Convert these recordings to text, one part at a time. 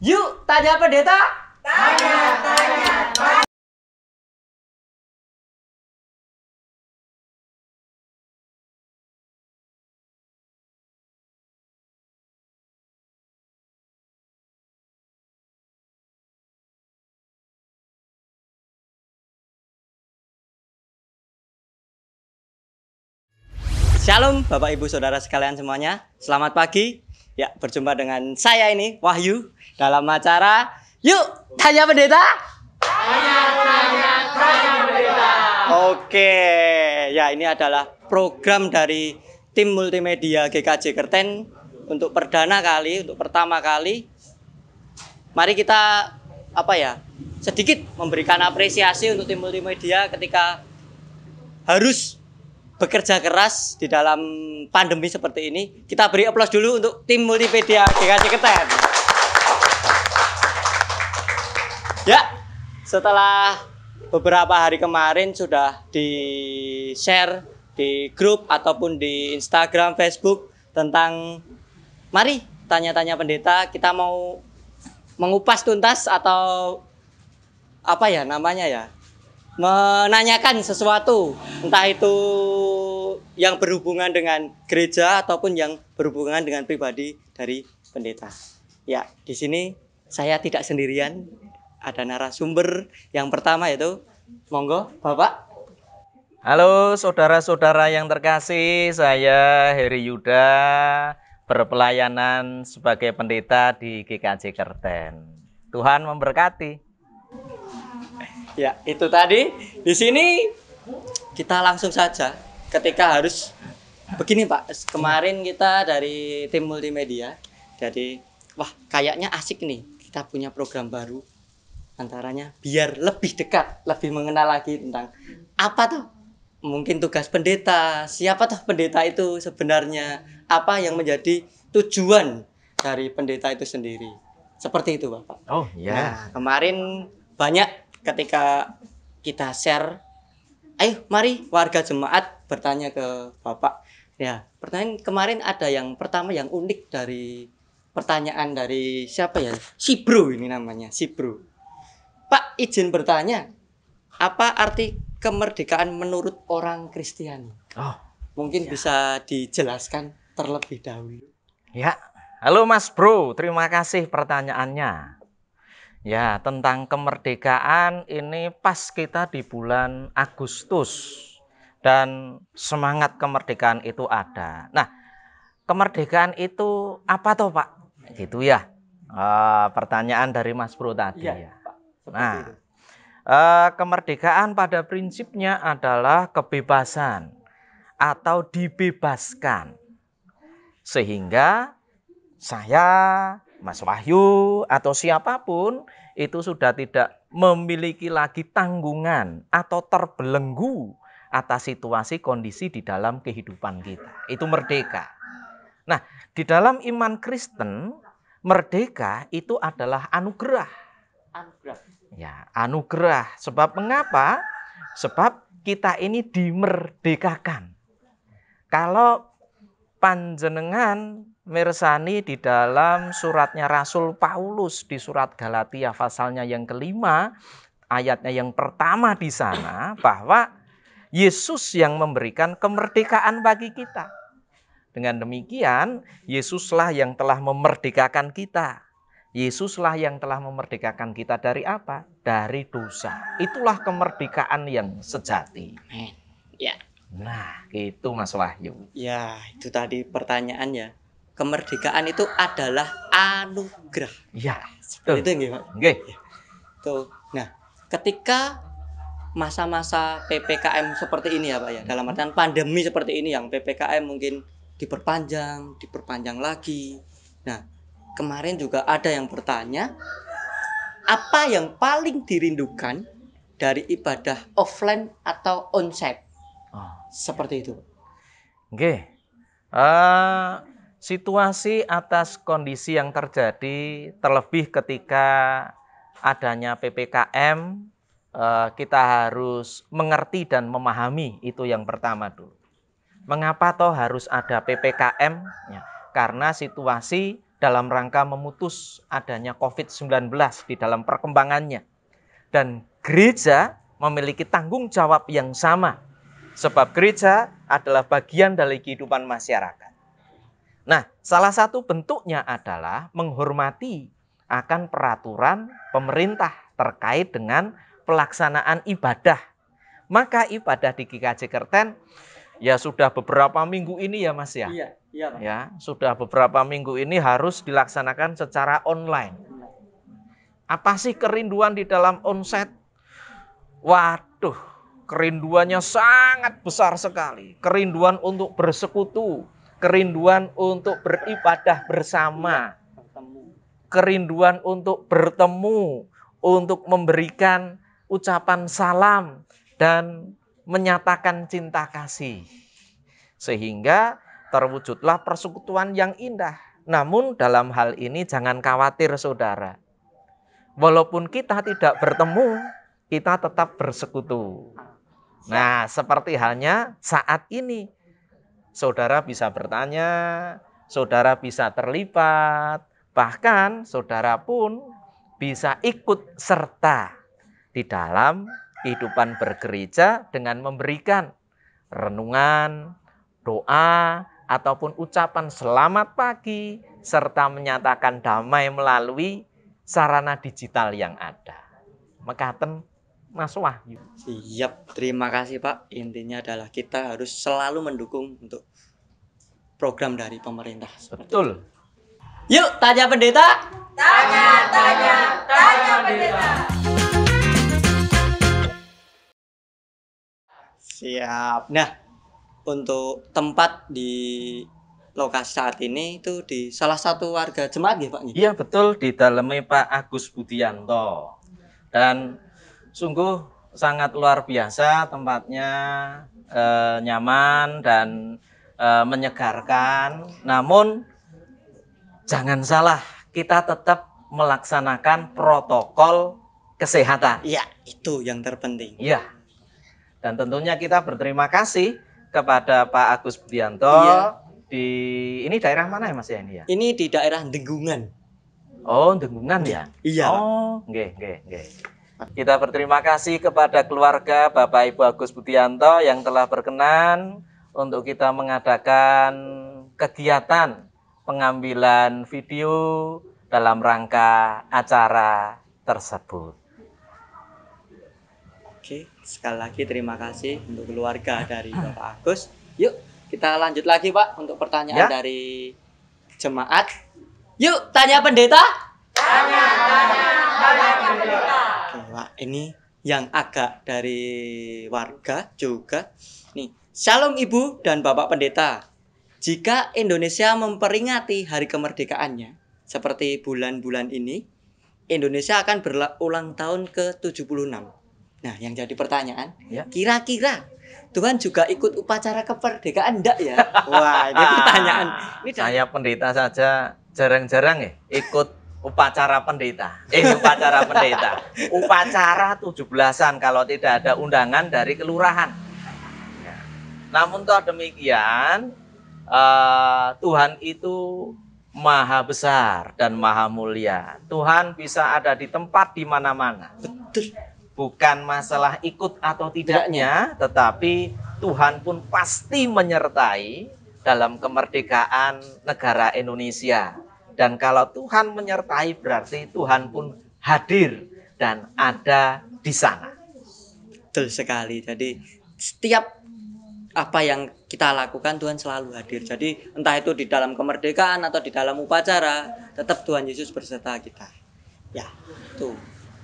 Yuk, tanya pendeta. Shalom Bapak Ibu Saudara sekalian semuanya. Selamat pagi. Ya, berjumpa dengan saya ini Wahyu dalam acara Yuk Tanya Pendeta. Tanya Pendeta. Oke, ya ini adalah program dari tim multimedia GKJ Kerten untuk pertama kali. Mari kita sedikit memberikan apresiasi untuk tim multimedia ketika harus bekerja keras di dalam pandemi seperti ini. Kita beri aplaus dulu untuk tim multimedia GKJ Kerten. Ya, setelah beberapa hari kemarin sudah di-share di grup ataupun di Instagram, Facebook tentang mari tanya-tanya pendeta. Kita mau mengupas tuntas atau menanyakan sesuatu, entah itu yang berhubungan dengan gereja ataupun yang berhubungan dengan pribadi dari pendeta. Ya, di sini saya tidak sendirian, ada narasumber yang pertama yaitu, monggo Bapak. Halo saudara-saudara yang terkasih, saya Heri Yuda, berpelayanan sebagai pendeta di GKJ Kerten. Tuhan memberkati. Ya, itu tadi. Di sini kita langsung saja ketika harus begini Pak. Kemarin kita dari tim multimedia. Jadi, wah kayaknya asik nih. Kita punya program baru. Antaranya biar lebih dekat, lebih mengenal lagi tentang apa tuh? Mungkin tugas pendeta. Siapa tuh pendeta itu sebenarnya? Apa yang menjadi tujuan dari pendeta itu sendiri? Seperti itu, Bapak. Oh iya. Nah, kemarin banyak ketika kita share, ayo mari warga jemaat bertanya ke Bapak. Ya, pertanyaan kemarin ada yang pertama yang unik dari pertanyaan dari siapa ya? Si Bro ini namanya, si Bro. Pak, izin bertanya, apa arti kemerdekaan menurut orang Kristiani? Oh, mungkin ya. Bisa dijelaskan terlebih dahulu. Ya, halo Mas Bro, terima kasih pertanyaannya. Ya, tentang kemerdekaan ini pas kita di bulan Agustus dan semangat kemerdekaan itu ada. Nah, kemerdekaan itu apa toh Pak? Gitu ya. Pertanyaan dari Mas Bro tadi ya. Pak. Nah, kemerdekaan pada prinsipnya adalah kebebasan atau dibebaskan. Sehingga saya, Mas Wahyu, atau siapapun itu sudah tidak memiliki lagi tanggungan atau terbelenggu atas situasi kondisi di dalam kehidupan kita. Itu merdeka. Nah, di dalam iman Kristen, merdeka itu adalah anugerah. Ya, anugerah. Sebab mengapa? Sebab kita ini dimerdekakan. Kalau panjenengan mirsani di dalam suratnya Rasul Paulus di surat Galatia pasalnya yang kelima, ayatnya yang pertama di sana, bahwa Yesus yang memberikan kemerdekaan bagi kita. Dengan demikian, Yesuslah yang telah memerdekakan kita. Yesuslah yang telah memerdekakan kita dari apa? Dari dosa. Itulah kemerdekaan yang sejati. Ya. Nah, itu Mas Wahyu. Ya, itu tadi pertanyaannya. Kemerdekaan itu adalah anugerah. Iya, Seperti itu nggih, Pak? Nggih. Tuh. Nah, ketika masa-masa PPKM seperti ini ya, Pak ya. Dalam artian pandemi seperti ini yang PPKM mungkin diperpanjang lagi. Nah, kemarin juga ada yang bertanya, apa yang paling dirindukan dari ibadah offline atau onsite? Seperti itu. Oke. Situasi atas kondisi yang terjadi terlebih ketika adanya PPKM, kita harus mengerti dan memahami, itu yang pertama dulu. Mengapa toh harus ada PPKM? Ya, karena situasi dalam rangka memutus adanya COVID-19 di dalam perkembangannya. Dan gereja memiliki tanggung jawab yang sama, sebab gereja adalah bagian dari kehidupan masyarakat. Nah, salah satu bentuknya adalah menghormati akan peraturan pemerintah terkait dengan pelaksanaan ibadah. Maka ibadah di GKJ Kerten ya sudah beberapa minggu ini ya Mas ya. Iya, Pak. Ya, sudah beberapa minggu ini harus dilaksanakan secara online. Apa sih kerinduan di dalam onsite? Waduh, kerinduannya sangat besar sekali. Kerinduan untuk bersekutu, kerinduan untuk beribadah bersama, kerinduan untuk bertemu, untuk memberikan ucapan salam dan menyatakan cinta kasih. Sehingga terwujudlah persekutuan yang indah. Namun dalam hal ini jangan khawatir saudara. Walaupun kita tidak bertemu, kita tetap bersekutu. Nah, seperti halnya saat ini. Saudara bisa bertanya, saudara bisa terlibat, bahkan saudara pun bisa ikut serta di dalam kehidupan bergereja dengan memberikan renungan, doa, ataupun ucapan selamat pagi, serta menyatakan damai melalui sarana digital yang ada. Mekaten Mas Wahyu. Siap, terima kasih Pak. Intinya adalah kita harus selalu mendukung untuk program dari pemerintah. Betul. Yuk, tanya pendeta. Tanya pendeta. Siap. Nah, untuk tempat di lokasi saat ini itu di salah satu warga jemaat ya Pak? Iya betul, di dalamnya Pak Agus Budianto. Dan sungguh sangat luar biasa tempatnya, nyaman dan menyegarkan. Namun jangan salah, kita tetap melaksanakan protokol kesehatan. Iya, itu yang terpenting. Iya. Dan tentunya kita berterima kasih kepada Pak Agus Budianto. Iya. Ini daerah mana ya Mas ya ini ya? Ini di daerah Denggungan. Oh, Denggungan ya? Iya. Oh, nggih. Kita berterima kasih kepada keluarga Bapak Ibu Agus Budianto yang telah berkenan untuk kita mengadakan kegiatan pengambilan video dalam rangka acara tersebut. Oke, sekali lagi terima kasih untuk keluarga dari Bapak Agus. Yuk, kita lanjut lagi Pak untuk pertanyaan Ya. dari jemaat. Yuk, tanya pendeta. Tanya pendeta. Oke, Pak, ini yang agak dari warga juga. Nih, Shalom Ibu dan Bapak Pendeta. Jika Indonesia memperingati hari kemerdekaannya, seperti bulan-bulan ini, Indonesia akan berulang tahun ke-76. Nah, yang jadi pertanyaan, Ya. kira-kira Tuhan juga ikut upacara kemerdekaan enggak ya? Wah, ini pertanyaan. Ini Saya pendeta saja jarang-jarang ya ikut upacara pendeta. Upacara 17-an kalau tidak ada undangan dari kelurahan. Ya. Namun toh demikian, Tuhan itu maha besar dan maha mulia. Tuhan bisa ada di tempat di mana-mana. betul. Bukan masalah ikut atau tidaknya, tetapi Tuhan pun pasti menyertai dalam kemerdekaan negara Indonesia. Dan kalau Tuhan menyertai berarti Tuhan pun hadir dan ada di sana. Betul sekali. Jadi setiap apa yang kita lakukan Tuhan selalu hadir. Jadi entah itu di dalam kemerdekaan atau di dalam upacara, tetap Tuhan Yesus berserta kita. Ya, tuh.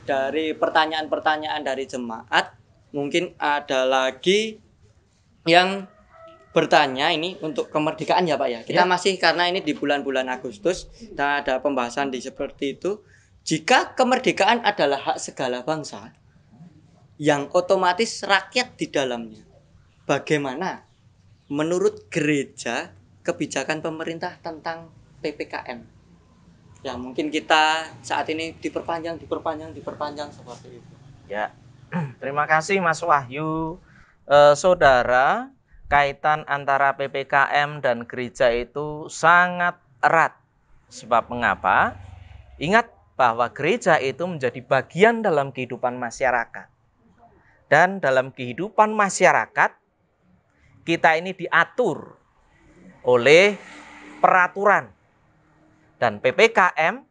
Dari pertanyaan-pertanyaan dari jemaat, mungkin ada lagi yang bertanya ini untuk kemerdekaan ya Pak ya. Kita masih karena ini di bulan-bulan Agustus, kita ada pembahasan di seperti itu. Jika kemerdekaan adalah hak segala bangsa, yang otomatis rakyat di dalamnya, bagaimana menurut gereja kebijakan pemerintah tentang PPKM? Ya mungkin kita saat ini diperpanjang seperti itu. Ya, terima kasih Mas Wahyu. Saudara, kaitan antara PPKM dan gereja itu sangat erat. Sebab mengapa? Ingat bahwa gereja itu menjadi bagian dalam kehidupan masyarakat. Dan dalam kehidupan masyarakat, kita ini diatur oleh peraturan. Dan PPKM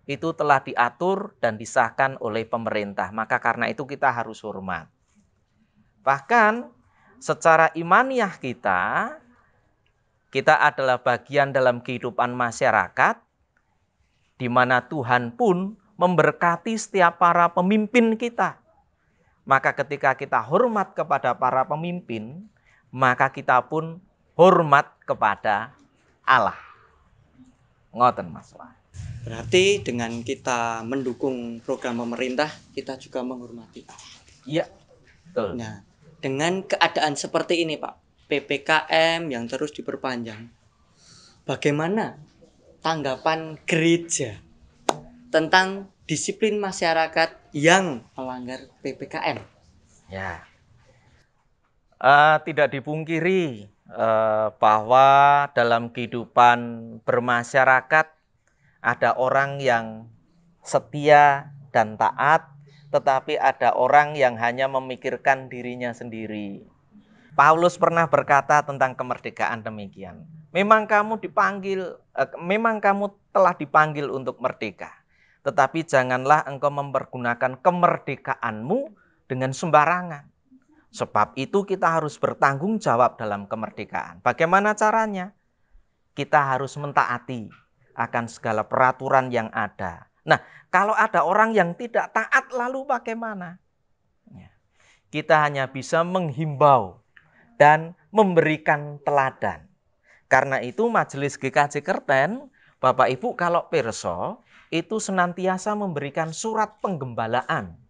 itu telah diatur dan disahkan oleh pemerintah. Maka karena itu kita harus hormat. Bahkan secara imaniah kita adalah bagian dalam kehidupan masyarakat, di mana Tuhan pun memberkati setiap para pemimpin kita. Maka ketika kita hormat kepada para pemimpin, maka kita pun hormat kepada Allah. Ngoten Mas Wah. Berarti dengan kita mendukung program pemerintah, kita juga menghormati. Iya, betul. Nah, dengan keadaan seperti ini Pak, PPKM yang terus diperpanjang, bagaimana tanggapan gereja tentang disiplin masyarakat yang melanggar PPKM? Ya, tidak dipungkiri bahwa dalam kehidupan bermasyarakat ada orang yang setia dan taat, tetapi ada orang yang hanya memikirkan dirinya sendiri. Paulus pernah berkata tentang kemerdekaan demikian. Memang kamu telah dipanggil untuk merdeka. Tetapi janganlah engkau mempergunakan kemerdekaanmu dengan sembarangan. Sebab itu kita harus bertanggung jawab dalam kemerdekaan. Bagaimana caranya? Kita harus mentaati akan segala peraturan yang ada. Nah, kalau ada orang yang tidak taat lalu bagaimana? Kita hanya bisa menghimbau dan memberikan teladan. Karena itu Majelis GKJ Kerten, Bapak Ibu kalau pirsa, itu senantiasa memberikan surat penggembalaan.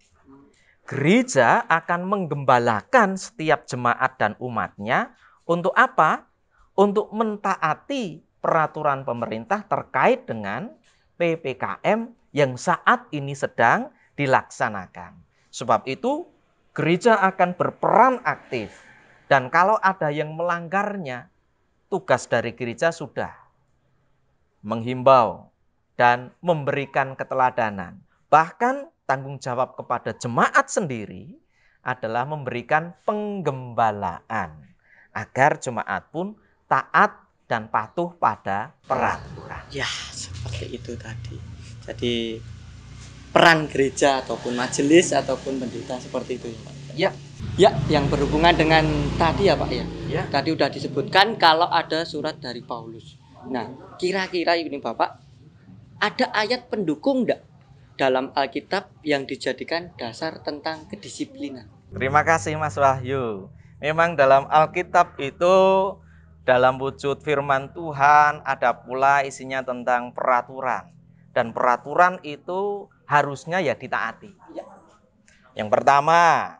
Gereja akan menggembalakan setiap jemaat dan umatnya untuk apa? Untuk mentaati peraturan pemerintah terkait dengan PPKM yang saat ini sedang dilaksanakan. Sebab itu gereja akan berperan aktif. Dan kalau ada yang melanggarnya, tugas dari gereja sudah menghimbau dan memberikan keteladanan. Bahkan tanggung jawab kepada jemaat sendiri adalah memberikan penggembalaan agar jemaat pun taat dan patuh pada peraturan. Ya, seperti itu tadi. Jadi peran gereja ataupun majelis ataupun pendeta seperti itu ya Pak. Ya. Ya, yang berhubungan dengan tadi ya Pak ya. Ya. Tadi udah disebutkan kalau ada surat dari Paulus. Nah, kira-kira ini Bapak, ada ayat pendukung enggak dalam Alkitab yang dijadikan dasar tentang kedisiplinan? Terima kasih Mas Wahyu. Memang dalam Alkitab itu dalam wujud firman Tuhan ada pula isinya tentang peraturan. Dan peraturan itu harusnya ya ditaati. Yang pertama,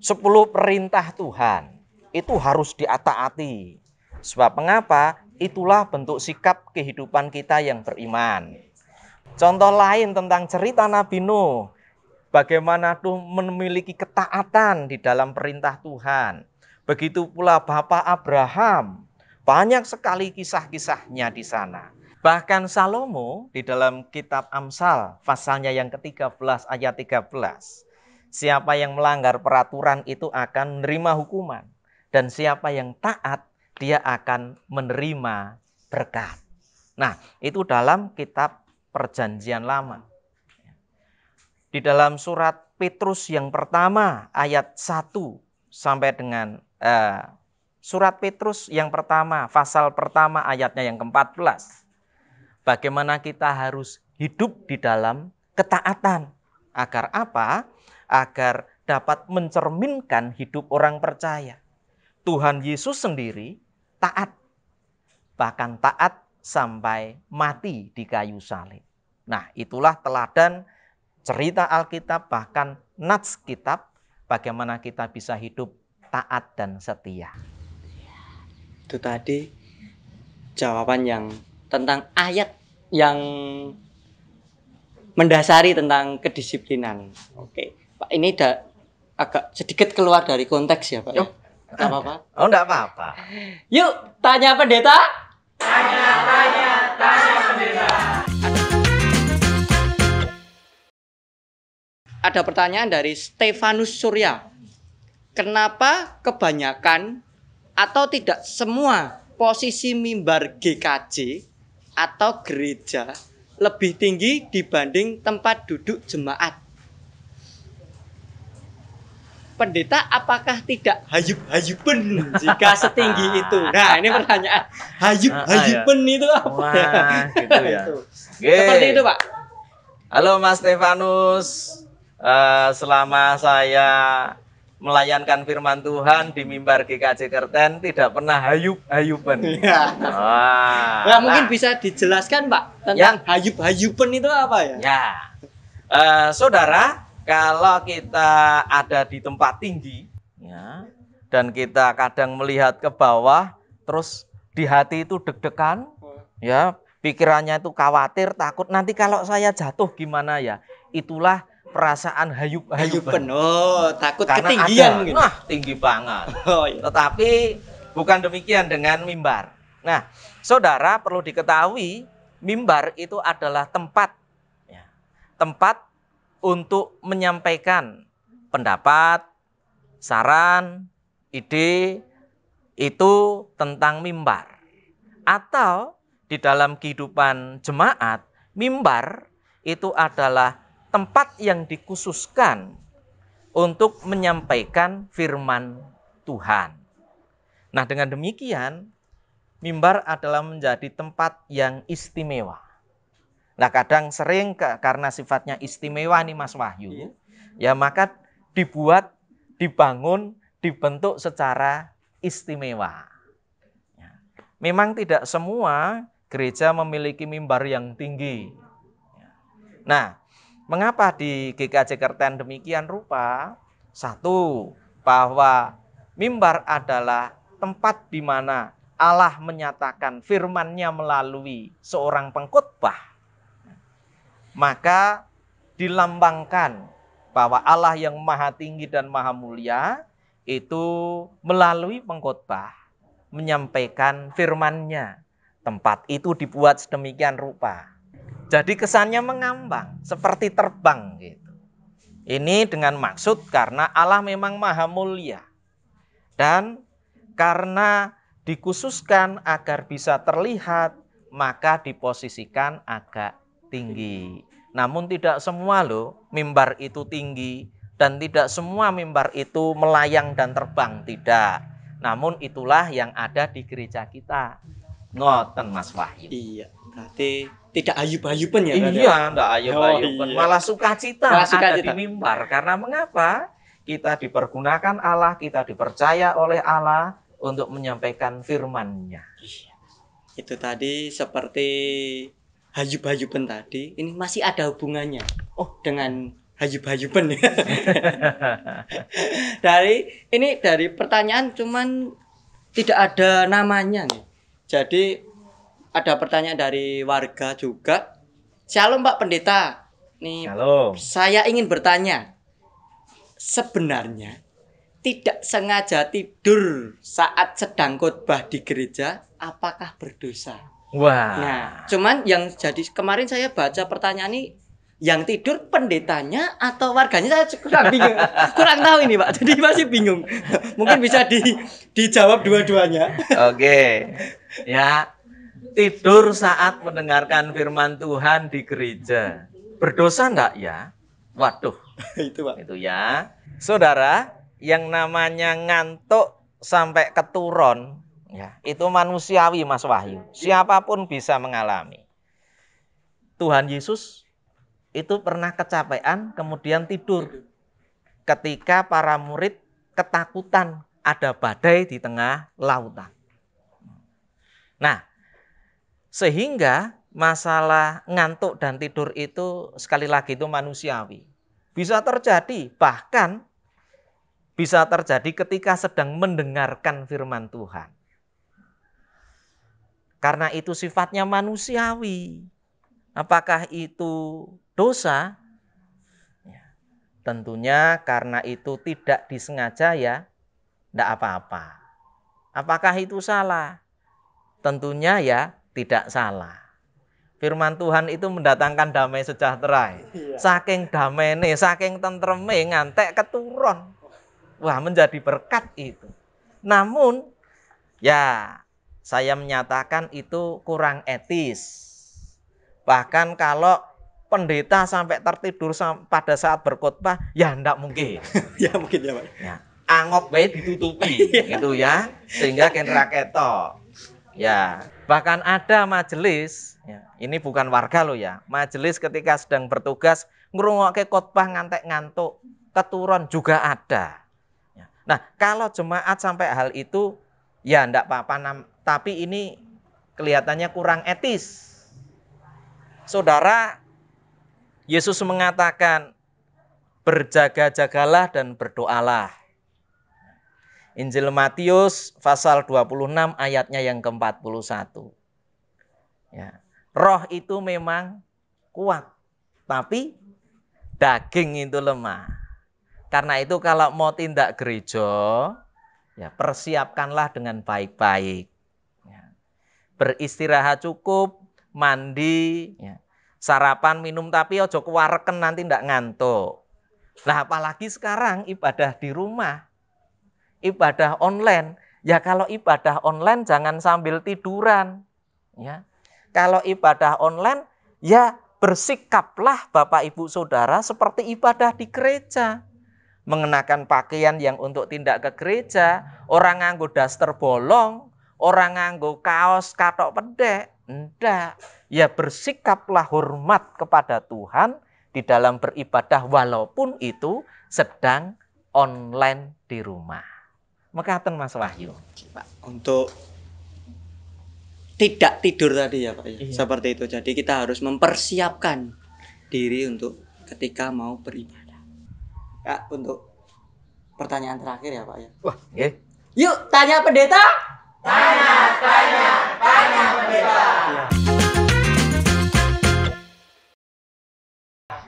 10 perintah Tuhan itu harus ditaati. Sebab mengapa? Itulah bentuk sikap kehidupan kita yang beriman. Contoh lain tentang cerita Nabi Nuh. Bagaimana Nuh memiliki ketaatan di dalam perintah Tuhan. Begitu pula Bapak Abraham. Banyak sekali kisah-kisahnya di sana. Bahkan Salomo di dalam kitab Amsal pasalnya yang ke-13 ayat 13. Siapa yang melanggar peraturan itu akan menerima hukuman. Dan siapa yang taat, dia akan menerima berkat. Nah, itu dalam kitab Perjanjian Lama. Di dalam surat Petrus yang pertama, ayat 1 sampai dengan surat Petrus yang pertama, pasal pertama ayatnya yang ke-14. Bagaimana kita harus hidup di dalam ketaatan. Agar apa? Agar dapat mencerminkan hidup orang percaya. Tuhan Yesus sendiri taat. Bahkan taat sampai mati di kayu salib. Nah, itulah teladan cerita Alkitab, bahkan nats kitab, bagaimana kita bisa hidup taat dan setia. Itu tadi jawaban yang tentang ayat yang mendasari tentang kedisiplinan. Oke, Pak, ini agak sedikit keluar dari konteks ya Pak. Enggak apa-apa. Oh, enggak apa-apa. Yuk, tanya pendeta. Tanya pendeta. ada pertanyaan dari Stefanus Surya. Kenapa kebanyakan atau tidak semua posisi mimbar GKJ atau gereja lebih tinggi dibanding tempat duduk jemaat? Pendeta apakah tidak hayup-hayupen jika setinggi itu? Nah, ini pertanyaan. Hayup-hayupen itu apa? Wah, gitu ya. Itu. Oke. Seperti itu, Pak. Halo Mas Stefanus. Selama saya melayankan firman Tuhan di mimbar GKJ Kerten tidak pernah hayup-hayupen. Ya. Wah. Nah, mungkin bisa dijelaskan, Pak, tentang hayup-hayupen itu apa ya? Ya. Saudara, kalau kita ada di tempat tinggi, ya, dan kita kadang melihat ke bawah, terus di hati itu deg-degan, ya, pikirannya itu khawatir, takut nanti kalau saya jatuh gimana ya? Itulah perasaan hayup-hayupen. Oh, takut Karena ketinggian ada, mungkin. nah tinggi banget. Oh, iya. Tetapi bukan demikian dengan mimbar. Nah, saudara perlu diketahui, mimbar itu adalah tempat, ya, tempat untuk menyampaikan pendapat, saran, ide itu tentang mimbar. Atau di dalam kehidupan jemaat, mimbar itu adalah tempat yang dikhususkan untuk menyampaikan firman Tuhan. Nah, dengan demikian, mimbar adalah menjadi tempat yang istimewa. Nah, kadang sering karena sifatnya istimewa nih Mas Wahyu, ya maka dibangun, dibentuk secara istimewa. Ya. Memang tidak semua gereja memiliki mimbar yang tinggi. Nah, mengapa di GKJ Kerten demikian rupa? Satu, bahwa mimbar adalah tempat di mana Allah menyatakan firman-Nya melalui seorang pengkhotbah. Maka dilambangkan bahwa Allah yang maha tinggi dan maha mulia itu melalui pengkhotbah menyampaikan firman-Nya. Tempat itu dibuat sedemikian rupa. Jadi kesannya mengambang, seperti terbang gitu. Ini dengan maksud karena Allah memang maha mulia. Dan karena dikhususkan agar bisa terlihat, maka diposisikan agak tinggi. Namun tidak semua loh mimbar itu tinggi dan tidak semua mimbar itu melayang dan terbang, tidak. Namun itulah yang ada di gereja kita. Ngoten Mas Wahyu. Iya, berarti tidak hayup-hayupen ya? Iya, enggak ayub-ayuben, iya. malah sukacita Malah ada sukacita. di mimbar. Karena mengapa? Kita dipergunakan Allah, kita dipercaya oleh Allah untuk menyampaikan firman-Nya. Itu tadi seperti hayup-hayupen tadi, ini masih ada hubungannya. Oh, dengan hayup-hayupen. Dari pertanyaan cuman tidak ada namanya nih. Jadi ada pertanyaan dari warga juga. Shalom Pak Pendeta. Nih, Halo. saya ingin bertanya. Sebenarnya tidak sengaja tidur saat sedang khotbah di gereja, apakah berdosa? Wah. Nah, cuman yang jadi kemarin saya baca pertanyaan ini, yang tidur pendetanya atau warganya, saya kurang bingung. Kurang tahu ini Pak, jadi masih bingung. Mungkin bisa dijawab dua-duanya. Oke. Ya, tidur saat mendengarkan firman Tuhan di gereja. Berdosa enggak ya? Waduh, Itu Pak. itu ya. Saudara, yang namanya ngantuk sampai keturun, ya, itu manusiawi Mas Wahyu. Siapapun bisa mengalami. Tuhan Yesus itu pernah kecapean kemudian tidur. Ketika para murid ketakutan ada badai di tengah lautan. Nah, sehingga masalah ngantuk dan tidur itu sekali lagi itu manusiawi. Bisa terjadi, bahkan bisa terjadi ketika sedang mendengarkan firman Tuhan. Karena itu sifatnya manusiawi. Apakah itu dosa? Ya, tentunya karena itu tidak disengaja ya, tidak apa-apa. Apakah itu salah? Tentunya ya tidak salah. Firman Tuhan itu mendatangkan damai sejahtera. Saking damai, saking tentreme ngantek keturun. Wah, menjadi berkat itu. Namun, ya saya menyatakan itu kurang etis. Bahkan kalau pendeta sampai tertidur pada saat berkhotbah, ya enggak mungkin. Ya mungkin ya Pak. Ya, angop bae ditutupi gitu ya, sehingga kenra ketok. Ya, bahkan ada majelis, ya, ini bukan warga loh ya, majelis ketika sedang bertugas ngrungokke khotbah ngantek ngantuk, keturun juga ada. Ya. Nah, kalau jemaat sampai hal itu, ya enggak apa-apa, tapi ini kelihatannya kurang etis. Saudara, Yesus mengatakan, berjaga-jagalah dan berdoalah. Injil Matius pasal 26 ayatnya yang ke-41. Ya. Roh itu memang kuat, tapi daging itu lemah. Karena itu kalau mau tindak gereja, ya persiapkanlah dengan baik-baik. Ya. Beristirahat cukup, mandi, ya. Sarapan, minum, tapi ojo kewareken nanti ndak ngantuk. Nah, apalagi sekarang ibadah di rumah, ibadah online. Ya kalau ibadah online jangan sambil tiduran. Ya. Kalau ibadah online, ya bersikaplah Bapak Ibu Saudara seperti ibadah di gereja. Mengenakan pakaian yang untuk tindak ke gereja, orang nganggo daster bolong, orang nganggo kaos katok pendek. Enggak. Ya bersikaplah hormat kepada Tuhan di dalam beribadah walaupun itu sedang online di rumah. Mekaten Mas Wahyu. Pak, untuk tidak tidur tadi ya Pak ya. Iya. Seperti itu. Jadi kita harus mempersiapkan diri untuk ketika mau beribadah. Ya, untuk pertanyaan terakhir ya Pak ya. Wah, nggih. Yuk, tanya pendeta. Tanya pendeta.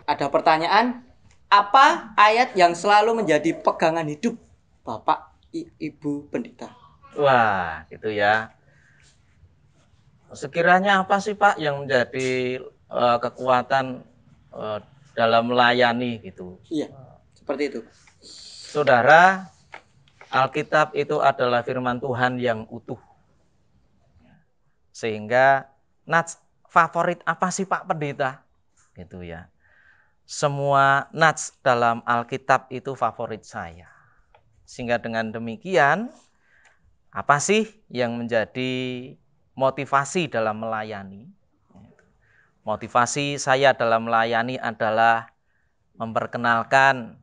Ada pertanyaan, apa ayat yang selalu menjadi pegangan hidup Bapak Ibu Pendeta? Wah, gitu ya. Sekiranya apa sih Pak yang menjadi kekuatan dalam melayani gitu? Iya, seperti itu. Saudara, Alkitab itu adalah firman Tuhan yang utuh. Sehingga nats favorit apa sih Pak Pendeta? Gitu ya. Semua nats dalam Alkitab itu favorit saya. Sehingga dengan demikian, apa sih yang menjadi motivasi dalam melayani? Motivasi saya dalam melayani adalah memperkenalkan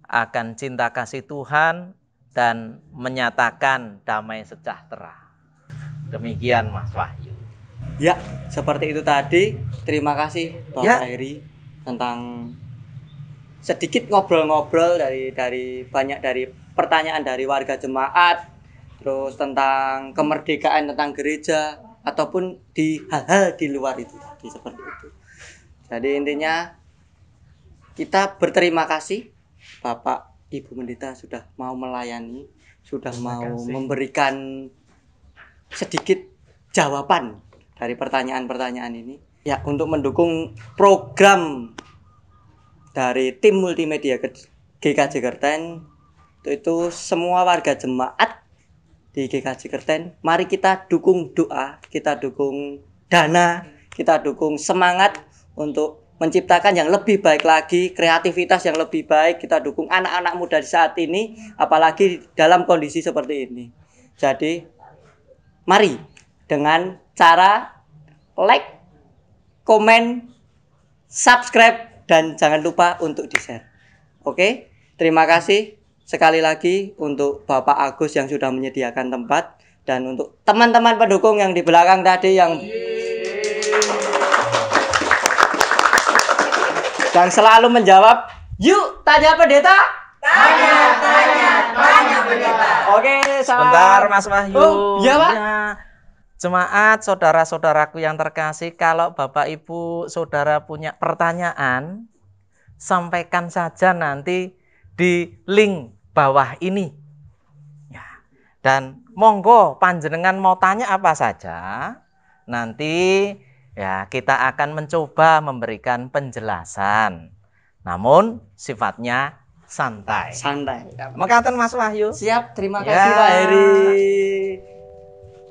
akan cinta kasih Tuhan dan menyatakan damai sejahtera. Demikian Mas Wahyu. Ya, seperti itu tadi. Terima kasih Bapak Ya. Heri tentang sedikit ngobrol-ngobrol dari banyak dari pertanyaan dari warga jemaat, terus tentang kemerdekaan tentang gereja ataupun di hal-hal di luar itu tadi seperti itu. Jadi intinya kita berterima kasih Bapak Ibu Pendeta sudah mau melayani, sudah mau memberikan sedikit jawaban dari pertanyaan-pertanyaan ini. Ya, untuk mendukung program dari tim multimedia GKJ Kerten itu semua warga jemaat di GKJ Kerten, mari kita dukung doa, kita dukung dana, kita dukung semangat untuk menciptakan yang lebih baik lagi, kreativitas yang lebih baik. Kita dukung anak-anak muda di saat ini, apalagi dalam kondisi seperti ini. Jadi mari dengan cara like, komen, subscribe, dan jangan lupa untuk di-share. Oke, terima kasih sekali lagi untuk Bapak Agus yang sudah menyediakan tempat, dan untuk teman-teman pendukung yang di belakang tadi yang dan selalu menjawab, yuk tanya pendeta. Tanya pendeta. Oke, Sebentar Mas Wahyu. Oh, iya, Pak. Ya. Jemaat, saudara-saudaraku yang terkasih, kalau Bapak Ibu Saudara punya pertanyaan, sampaikan saja nanti di link bawah ini. Ya. Dan monggo panjenengan mau tanya apa saja, nanti Ya, kita akan mencoba memberikan penjelasan. Namun sifatnya santai. Santai. Mekaten Mas Wahyu. Siap, terima Ya. kasih Pak Heri.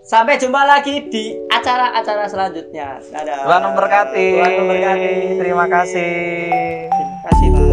Sampai jumpa lagi di acara-acara selanjutnya. Dadah. Tuhan memberkati. Tuhan memberkati. Terima kasih. Terima kasih Pak.